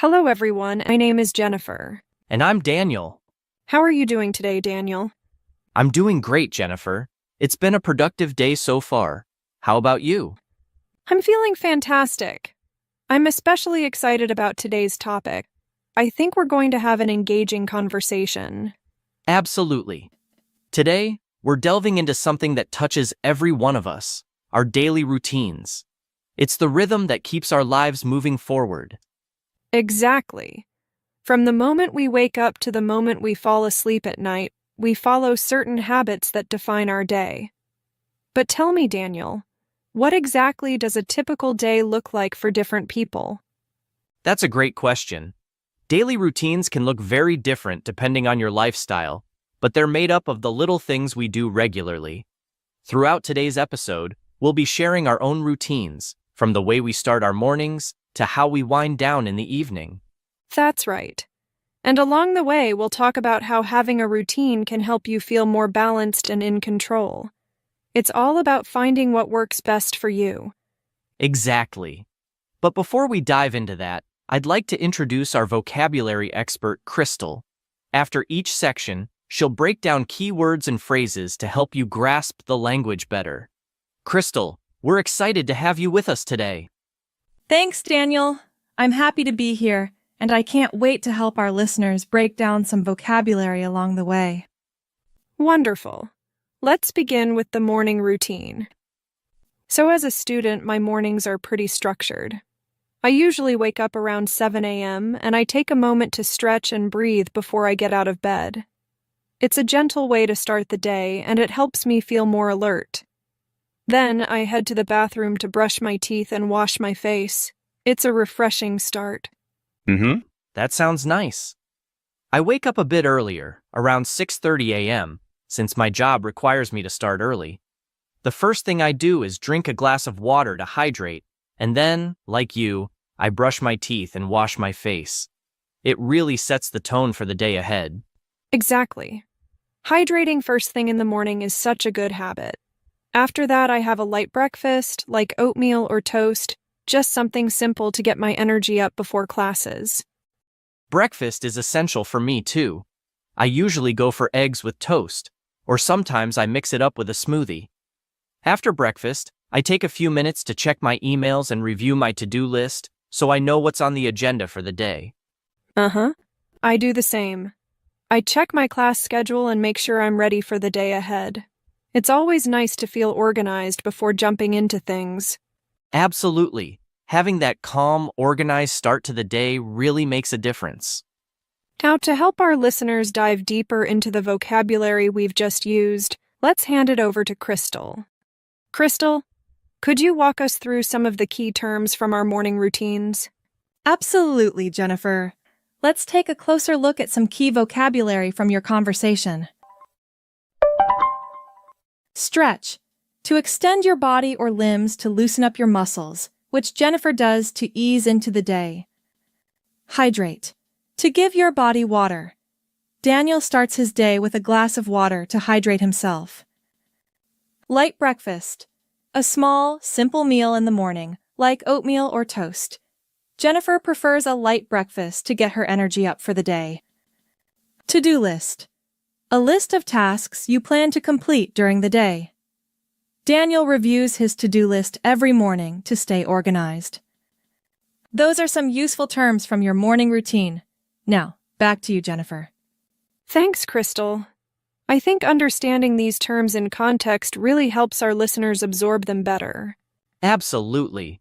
Hello, everyone. My name is Jennifer. And I'm Daniel. How are you doing today, Daniel? I'm doing great, Jennifer. It's been a productive day so far. How about you? I'm feeling fantastic. I'm especially excited about today's topic. I think we're going to have an engaging conversation. Absolutely. Today, we're delving into something that touches every one of us, our daily routines. It's the rhythm that keeps our lives moving forward. Exactly. From the moment we wake up to the moment we fall asleep at night, we follow certain habits that define our day. But tell me, Daniel, what exactly does a typical day look like for different people? That's a great question. Daily routines can look very different depending on your lifestyle, but they're made up of the little things we do regularly. Throughout today's episode, we'll be sharing our own routines, from the way we start our mornings to how we wind down in the evening. That's right. And along the way, we'll talk about how having a routine can help you feel more balanced and in control. It's all about finding what works best for you. Exactly. But before we dive into that, I'd like to introduce our vocabulary expert, Krystal. After each section, she'll break down key words and phrases to help you grasp the language better. Krystal, we're excited to have you with us today. Thanks, Daniel. I'm happy to be here, and I can't wait to help our listeners break down some vocabulary along the way. Wonderful. Let's begin with the morning routine. So as a student, my mornings are pretty structured. I usually wake up around 7 a.m., and I take a moment to stretch and breathe before I get out of bed. It's a gentle way to start the day, and it helps me feel more alert. Then I head to the bathroom to brush my teeth and wash my face. It's a refreshing start. That sounds nice. I wake up a bit earlier, around 6:30 a.m., since my job requires me to start early. The first thing I do is drink a glass of water to hydrate, and then, like you, I brush my teeth and wash my face. It really sets the tone for the day ahead. Exactly. Hydrating first thing in the morning is such a good habit. After that, I have a light breakfast, like oatmeal or toast, just something simple to get my energy up before classes. Breakfast is essential for me, too. I usually go for eggs with toast, or sometimes I mix it up with a smoothie. After breakfast, I take a few minutes to check my emails and review my to-do list, so I know what's on the agenda for the day. I do the same. I check my class schedule and make sure I'm ready for the day ahead. It's always nice to feel organized before jumping into things. Absolutely. Having that calm, organized start to the day really makes a difference. Now, to help our listeners dive deeper into the vocabulary we've just used, let's hand it over to Krystal. Krystal, could you walk us through some of the key terms from our morning routines? Absolutely, Jennifer. Let's take a closer look at some key vocabulary from your conversation. Stretch. To extend your body or limbs to loosen up your muscles, which Jennifer does to ease into the day. Hydrate. To give your body water. Daniel starts his day with a glass of water to hydrate himself. Light breakfast. A small, simple meal in the morning, like oatmeal or toast. Jennifer prefers a light breakfast to get her energy up for the day. To-do list. A list of tasks you plan to complete during the day. Daniel reviews his to-do list every morning to stay organized. Those are some useful terms from your morning routine. Now, back to you, Jennifer. Thanks, Krystal. I think understanding these terms in context really helps our listeners absorb them better. Absolutely.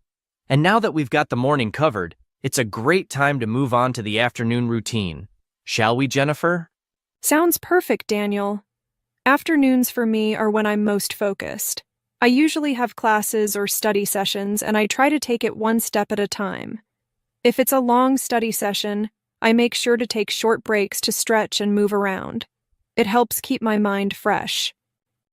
And now that we've got the morning covered, it's a great time to move on to the afternoon routine. Shall we, Jennifer? Sounds perfect, Daniel. Afternoons for me are when I'm most focused. I usually have classes or study sessions, and I try to take it one step at a time. If it's a long study session, I make sure to take short breaks to stretch and move around. It helps keep my mind fresh.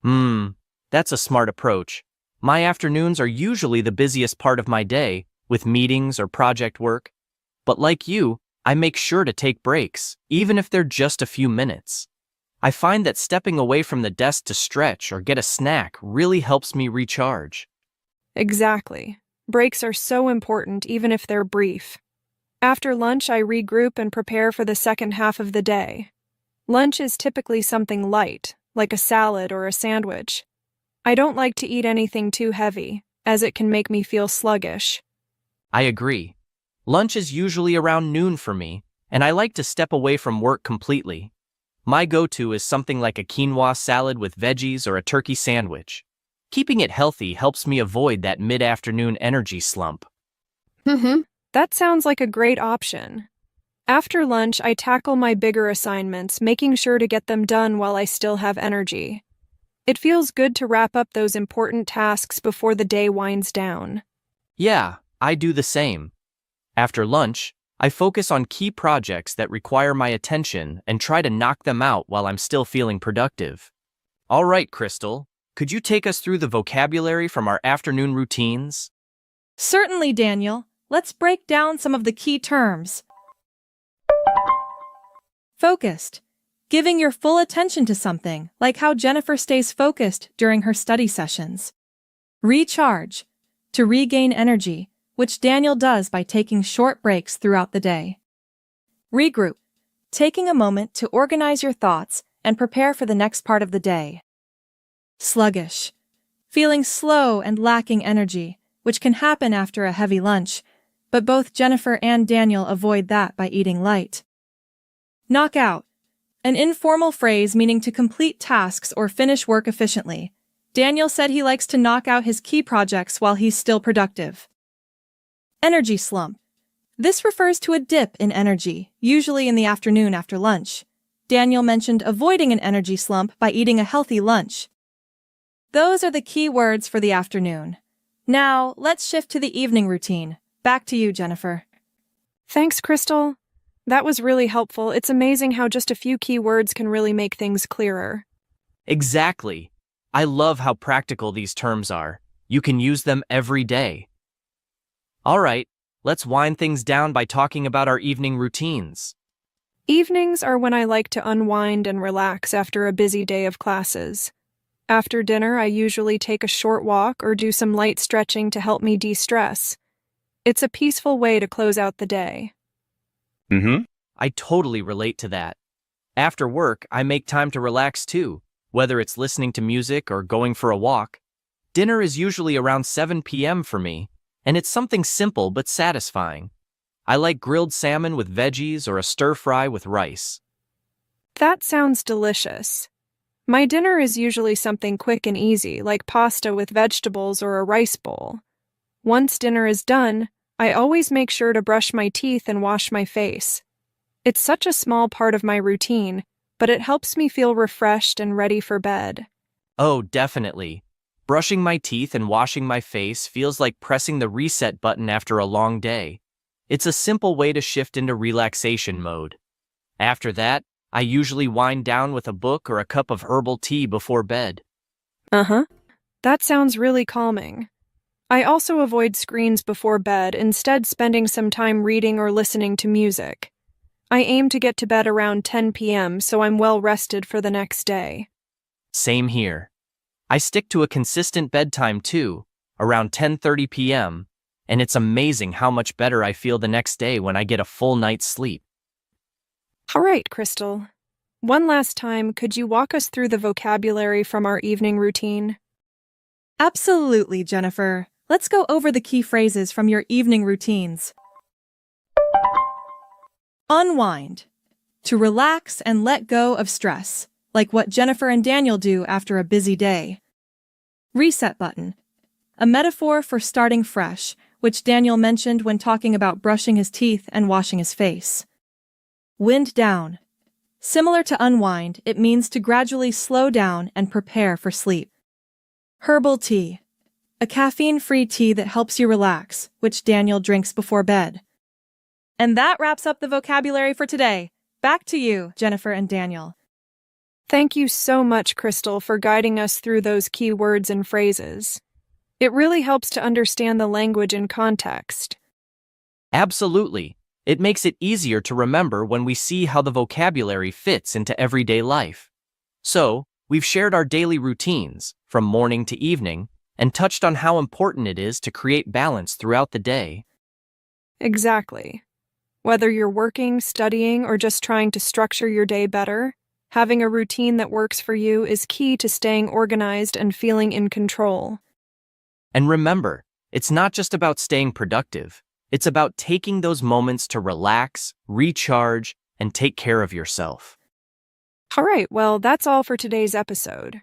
That's a smart approach. My afternoons are usually the busiest part of my day, with meetings or project work. But like you, I make sure to take breaks, even if they're just a few minutes. I find that stepping away from the desk to stretch or get a snack really helps me recharge. Exactly. Breaks are so important even if they're brief. After lunch, I regroup and prepare for the second half of the day. Lunch is typically something light, like a salad or a sandwich. I don't like to eat anything too heavy, as it can make me feel sluggish. I agree. Lunch is usually around noon for me, and I like to step away from work completely. My go-to is something like a quinoa salad with veggies or a turkey sandwich. Keeping it healthy helps me avoid that mid-afternoon energy slump. That sounds like a great option. After lunch, I tackle my bigger assignments, making sure to get them done while I still have energy. It feels good to wrap up those important tasks before the day winds down. Yeah, I do the same. After lunch, I focus on key projects that require my attention and try to knock them out while I'm still feeling productive. All right, Krystal, could you take us through the vocabulary from our afternoon routines? Certainly, Daniel. Let's break down some of the key terms. Focused. Giving your full attention to something, like how Jennifer stays focused during her study sessions. Recharge. To regain energy, which Daniel does by taking short breaks throughout the day. Regroup. Taking a moment to organize your thoughts and prepare for the next part of the day. Sluggish. Feeling slow and lacking energy, which can happen after a heavy lunch, but both Jennifer and Daniel avoid that by eating light. Knockout. An informal phrase meaning to complete tasks or finish work efficiently. Daniel said he likes to knock out his key projects while he's still productive. Energy slump. This refers to a dip in energy, usually in the afternoon after lunch. Daniel mentioned avoiding an energy slump by eating a healthy lunch. Those are the key words for the afternoon. Now, let's shift to the evening routine. Back to you, Jennifer. Thanks, Krystal. That was really helpful. It's amazing how just a few key words can really make things clearer. Exactly. I love how practical these terms are. You can use them every day. All right, let's wind things down by talking about our evening routines. Evenings are when I like to unwind and relax after a busy day of classes. After dinner, I usually take a short walk or do some light stretching to help me de-stress. It's a peaceful way to close out the day. I totally relate to that. After work, I make time to relax too, whether it's listening to music or going for a walk. Dinner is usually around 7 p.m. for me, and it's something simple but satisfying. I like grilled salmon with veggies or a stir-fry with rice. That sounds delicious. My dinner is usually something quick and easy, like pasta with vegetables or a rice bowl. Once dinner is done, I always make sure to brush my teeth and wash my face. It's such a small part of my routine, but it helps me feel refreshed and ready for bed. Oh, definitely. Brushing my teeth and washing my face feels like pressing the reset button after a long day. It's a simple way to shift into relaxation mode. After that, I usually wind down with a book or a cup of herbal tea before bed. That sounds really calming. I also avoid screens before bed, instead spending some time reading or listening to music. I aim to get to bed around 10 p.m. so I'm well rested for the next day. Same here. I stick to a consistent bedtime too, around 10:30 p.m., and it's amazing how much better I feel the next day when I get a full night's sleep. All right, Krystal. One last time, could you walk us through the vocabulary from our evening routine? Absolutely, Jennifer. Let's go over the key phrases from your evening routines. Unwind. To relax and let go of stress, like what Jennifer and Daniel do after a busy day. Reset button. A metaphor for starting fresh, which Daniel mentioned when talking about brushing his teeth and washing his face. Wind down. Similar to unwind, it means to gradually slow down and prepare for sleep. Herbal tea. A caffeine-free tea that helps you relax, which Daniel drinks before bed. And that wraps up the vocabulary for today. Back to you, Jennifer and Daniel. Thank you so much, Krystal, for guiding us through those key words and phrases. It really helps to understand the language in context. Absolutely. It makes it easier to remember when we see how the vocabulary fits into everyday life. So, we've shared our daily routines, from morning to evening, and touched on how important it is to create balance throughout the day. Exactly. Whether you're working, studying, or just trying to structure your day better, having a routine that works for you is key to staying organized and feeling in control. And remember, it's not just about staying productive. It's about taking those moments to relax, recharge, and take care of yourself. All right, well, that's all for today's episode.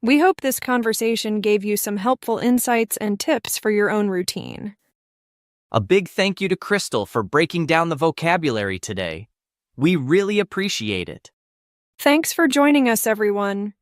We hope this conversation gave you some helpful insights and tips for your own routine. A big thank you to Krystal for breaking down the vocabulary today. We really appreciate it. Thanks for joining us, everyone.